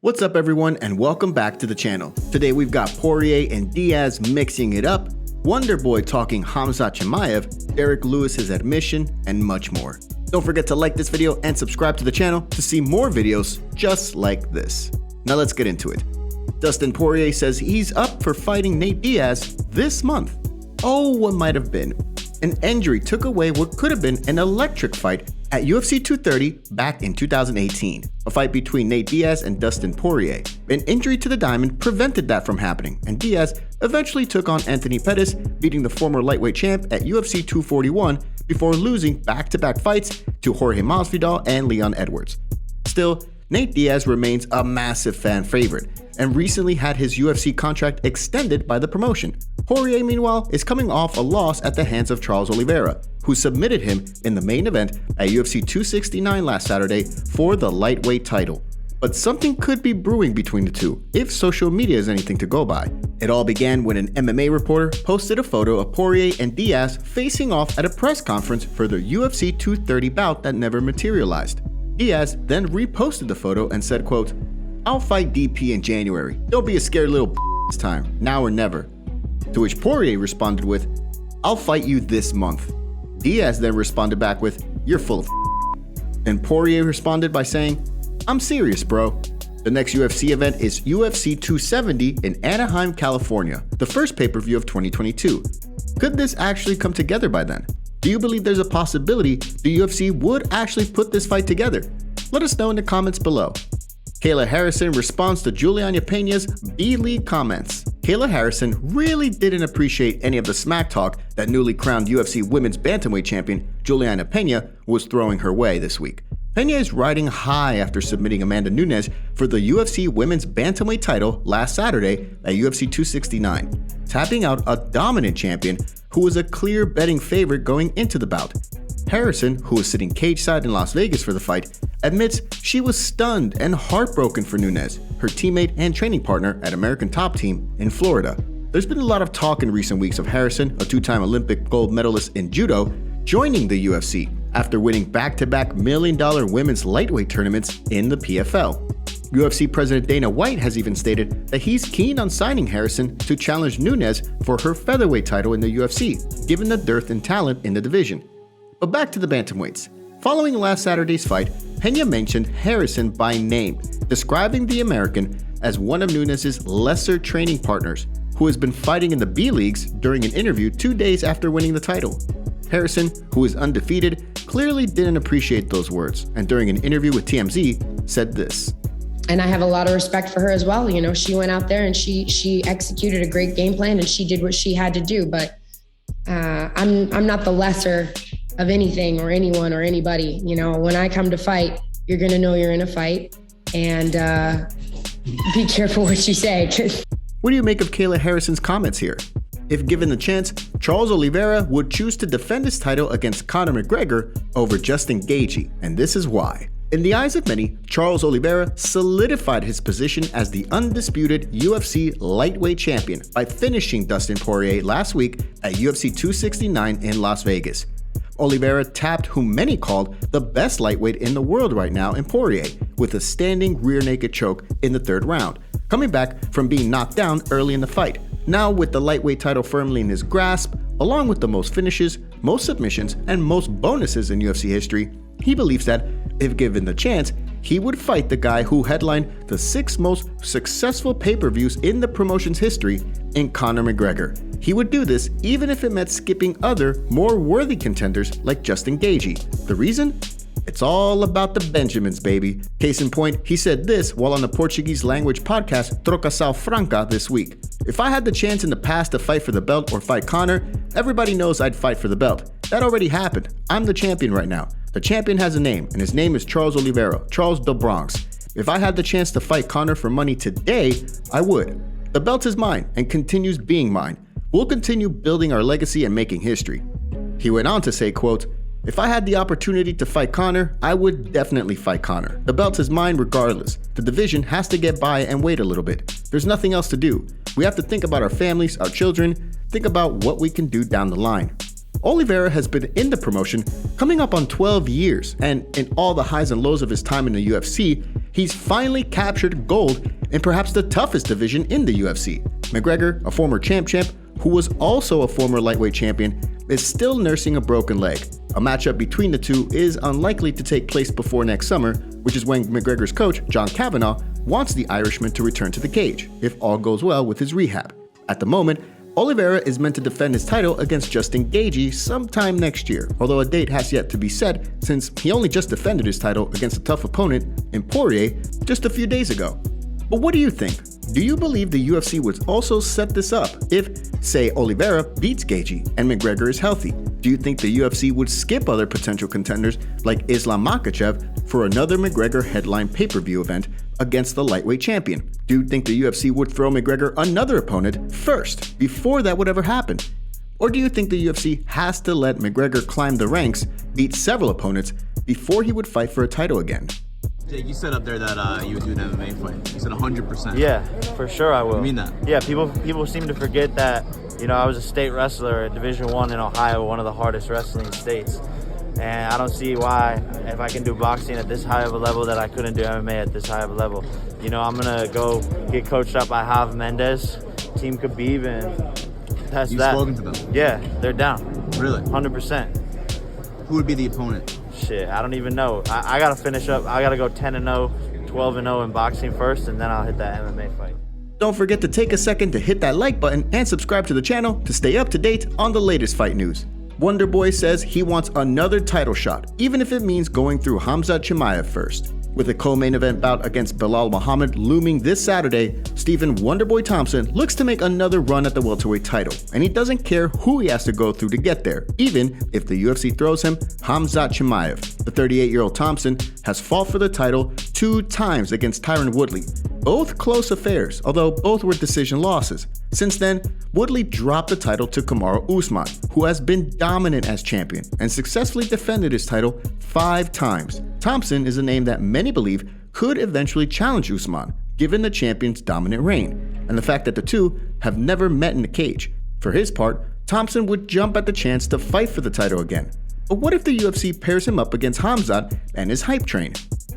What's up everyone and welcome back to the channel. Today we've got Poirier and Diaz mixing it up, Wonderboy talking Khamzat Chimaev, Derrick Lewis's admission, and much more. Don't forget to like this video and subscribe to the channel to see more videos just like this. Now let's get into it. Dustin Poirier says he's up for fighting Nate Diaz this month. Oh, what might have been. An injury took away what could have been an electric fight at UFC 230 back in 2018, a fight between Nate Diaz and Dustin Poirier. An injury to the diamond prevented that from happening, and Diaz eventually took on Anthony Pettis, beating the former lightweight champ at UFC 241 before losing back-to-back fights to Jorge Masvidal and Leon Edwards. Still, Nate Diaz remains a massive fan favorite and recently had his UFC contract extended by the promotion. Poirier, meanwhile, is coming off a loss at the hands of Charles Oliveira, who submitted him in the main event at UFC 269 last Saturday for the lightweight title. But something could be brewing between the two, if social media is anything to go by. It all began when an MMA reporter posted a photo of Poirier and Diaz facing off at a press conference for their UFC 230 bout that never materialized. Diaz then reposted the photo and said, quote, "I'll fight DP in January. Don't be a scared little this time, now or never." To which Poirier responded with, "I'll fight you this month." Diaz then responded back with, "You're full of." And Poirier responded by saying, "I'm serious, bro." The next UFC event is UFC 270 in Anaheim, California, the first pay-per-view of 2022. Could this actually come together by then? Do you believe there's a possibility the UFC would actually put this fight together? Let us know in the comments below. Kayla Harrison responds to Juliana Pena's B-League comments. Kayla Harrison really didn't appreciate any of the smack talk that newly crowned UFC Women's Bantamweight Champion Juliana Pena was throwing her way this week. Pena is riding high after submitting Amanda Nunes for the UFC Women's Bantamweight title last Saturday at UFC 269, tapping out a dominant champion who was a clear betting favorite going into the bout. Harrison, who was sitting cage-side in Las Vegas for the fight, admits she was stunned and heartbroken for Nunes, her teammate and training partner at American Top Team in Florida. There's been a lot of talk in recent weeks of Harrison, a two-time Olympic gold medalist in judo, joining the UFC after winning back-to-back $1 million women's lightweight tournaments in the PFL. UFC President Dana White has even stated that he's keen on signing Harrison to challenge Nunes for her featherweight title in the UFC, given the dearth in talent in the division. But back to the bantamweights. Following last Saturday's fight, Pena mentioned Harrison by name, describing the American as one of Nunes' lesser training partners, who has been fighting in the B-Leagues during an interview 2 days after winning the title. Harrison, who is undefeated, clearly didn't appreciate those words, and during an interview with TMZ, said this. And I have a lot of respect for her as well. You know, she went out there and she executed a great game plan and she did what she had to do. But I'm not the lesser of anything or anyone or anybody. You know, when I come to fight, you're gonna know you're in a fight, and be careful what you say. What do you make of Kayla Harrison's comments here? If given the chance, Charles Oliveira would choose to defend his title against Conor McGregor over Justin Gaethje, and this is why. In the eyes of many, Charles Oliveira solidified his position as the undisputed UFC lightweight champion by finishing Dustin Poirier last week at UFC 269 in Las Vegas. Oliveira tapped who many called the best lightweight in the world right now in Poirier, with a standing rear naked choke in the third round, coming back from being knocked down early in the fight. Now with the lightweight title firmly in his grasp, along with the most finishes, most submissions, and most bonuses in UFC history, he believes that, if given the chance, he would fight the guy who headlined the 6 most successful pay-per-views in the promotion's history in Conor McGregor. He would do this even if it meant skipping other, more worthy contenders like Justin Gaethje. The reason? It's all about the Benjamins, baby. Case in point, he said this while on the Portuguese language podcast Trocação Franca this week. "If I had the chance in the past to fight for the belt or fight Conor, everybody knows I'd fight for the belt. That already happened. I'm the champion right now. The champion has a name, and his name is Charles Oliveira, Charles the Bronx. If I had the chance to fight Conor for money today, I would. The belt is mine and continues being mine. We'll continue building our legacy and making history." He went on to say, quote, "If I had the opportunity to fight Conor, I would definitely fight Conor. The belt is mine regardless. The division has to get by and wait a little bit. There's nothing else to do. We have to think about our families, our children, think about what we can do down the line." Oliveira has been in the promotion coming up on 12 years, and in all the highs and lows of his time in the UFC, he's finally captured gold in perhaps the toughest division in the UFC. McGregor, a former champ, who was also a former lightweight champion, is still nursing a broken leg. A matchup between the two is unlikely to take place before next summer, which is when McGregor's coach, John Kavanagh, wants the Irishman to return to the cage, if all goes well with his rehab. At the moment, Oliveira is meant to defend his title against Justin Gaethje sometime next year, although a date has yet to be set since he only just defended his title against a tough opponent in Poirier just a few days ago. But what do you think? Do you believe the UFC would also set this up if, say, Oliveira beats Gaethje and McGregor is healthy? Do you think the UFC would skip other potential contenders like Islam Makhachev for another McGregor headline pay-per-view event against the lightweight champion? Do you think the UFC would throw McGregor another opponent first, before that would ever happen? Or do you think the UFC has to let McGregor climb the ranks, beat several opponents, before he would fight for a title again? Jake, you said up there that you would do an MMA fight. You said 100%. Yeah, for sure I will. You mean that? Yeah, people seem to forget that, I was a state wrestler at Division I in Ohio, one of the hardest wrestling states. And I don't see why, if I can do boxing at this high of a level, that I couldn't do MMA at this high of a level. I'm going to go get coached up by Jav Mendez, Team Khabib, and that's You've that. Spoken to them? Yeah, they're down. Really? 100%. Who would be the opponent? Shit, I don't even know. I got to finish up. I got to go 10-0, 12-0 in boxing first, and then I'll hit that MMA fight. Don't forget to take a second to hit that like button and subscribe to the channel to stay up to date on the latest fight news. Wonderboy says he wants another title shot, even if it means going through Khamzat Chimaev first. With a co-main event bout against Belal Muhammad looming this Saturday, Stephen Wonderboy Thompson looks to make another run at the welterweight title, and he doesn't care who he has to go through to get there, even if the UFC throws him Khamzat Chimaev. The 38-year-old Thompson has fought for the title 2 times against Tyron Woodley, both close affairs, although both were decision losses. Since then, Woodley dropped the title to Kamaru Usman, who has been dominant as champion and successfully defended his title 5 times. Thompson is a name that many believe could eventually challenge Usman, given the champion's dominant reign, and the fact that the two have never met in the cage. For his part, Thompson would jump at the chance to fight for the title again. But what if the UFC pairs him up against Khamzat and his hype train?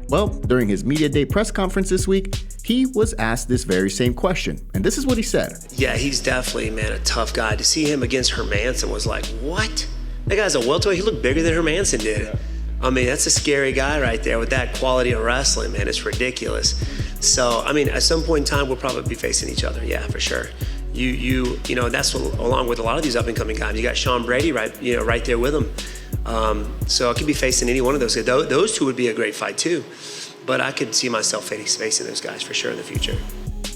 Well, during his media day press conference this week, he was asked this very same question, and this is what he said. Yeah, he's definitely, man, a tough guy. To see him against Hermanson was like, what? That guy's a welterweight. He looked bigger than Hermanson did. Yeah. I mean, that's a scary guy right there with that quality of wrestling, man. It's ridiculous. So, I mean, at some point in time, we'll probably be facing each other. Yeah, for sure. You know, that's along with a lot of these up-and-coming guys. You got Sean Brady right there with him. So I could be facing any one of those guys. Those two would be a great fight too. But I could see myself facing those guys for sure in the future.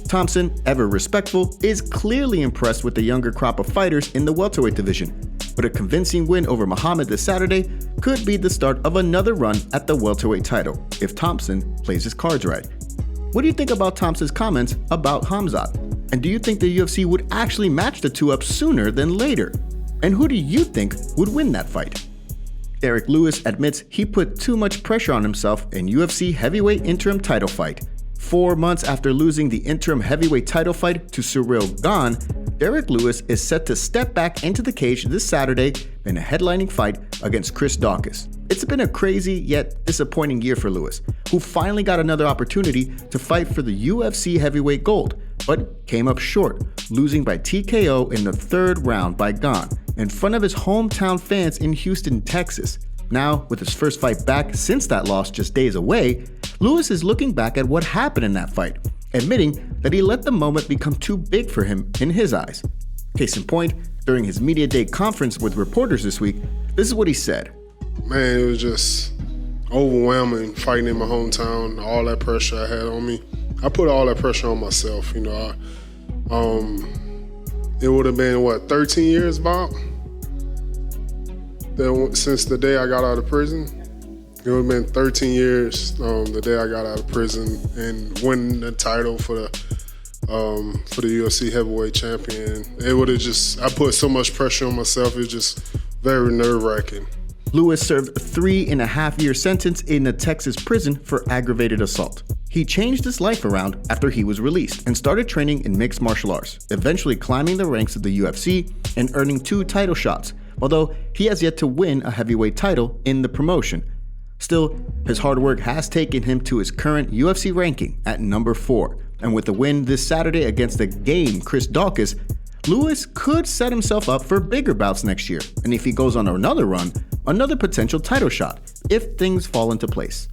Thompson, ever respectful, is clearly impressed with the younger crop of fighters in the welterweight division. But a convincing win over Muhammad this Saturday could be the start of another run at the welterweight title, if Thompson plays his cards right. What do you think about Thompson's comments about Khamzat? And do you think the UFC would actually match the two up sooner than later? And who do you think would win that fight? Derrick Lewis admits he put too much pressure on himself in UFC heavyweight interim title fight. 4 months after losing the interim heavyweight title fight to Cyril Gane, Derrick Lewis is set to step back into the cage this Saturday in a headlining fight against Chris Daukaus. It's been a crazy yet disappointing year for Lewis, who finally got another opportunity to fight for the UFC heavyweight gold, but came up short, losing by TKO in the 3rd round by Gane in front of his hometown fans in Houston, Texas. Now, with his first fight back since that loss just days away, Lewis is looking back at what happened in that fight, admitting that he let the moment become too big for him in his eyes. Case in point, during his media day conference with reporters this week, this is what he said. Man, it was just overwhelming fighting in my hometown, all that pressure I had on me. I put all that pressure on myself, it would have been, 13 years, Bob? Since the day I got out of prison. It would have been 13 years the day I got out of prison and winning the title for the UFC heavyweight champion. It would have I put so much pressure on myself, it's just very nerve-wracking. Lewis served a 3.5-year sentence in a Texas prison for aggravated assault. He changed his life around after he was released and started training in mixed martial arts, eventually climbing the ranks of the UFC and earning 2 title shots, although he has yet to win a heavyweight title in the promotion. Still, his hard work has taken him to his current UFC ranking at number 4, and with the win this Saturday against the game Chris Daukaus, Lewis could set himself up for bigger bouts next year, and if he goes on another run, another potential title shot, if things fall into place.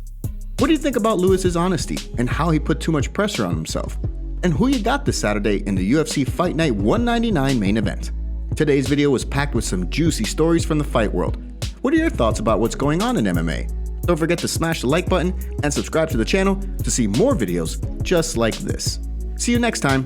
What do you think about Lewis's honesty and how he put too much pressure on himself? And who you got this Saturday in the UFC Fight Night 199 main event? Today's video was packed with some juicy stories from the fight world. What are your thoughts about what's going on in MMA? Don't forget to smash the like button and subscribe to the channel to see more videos just like this. See you next time.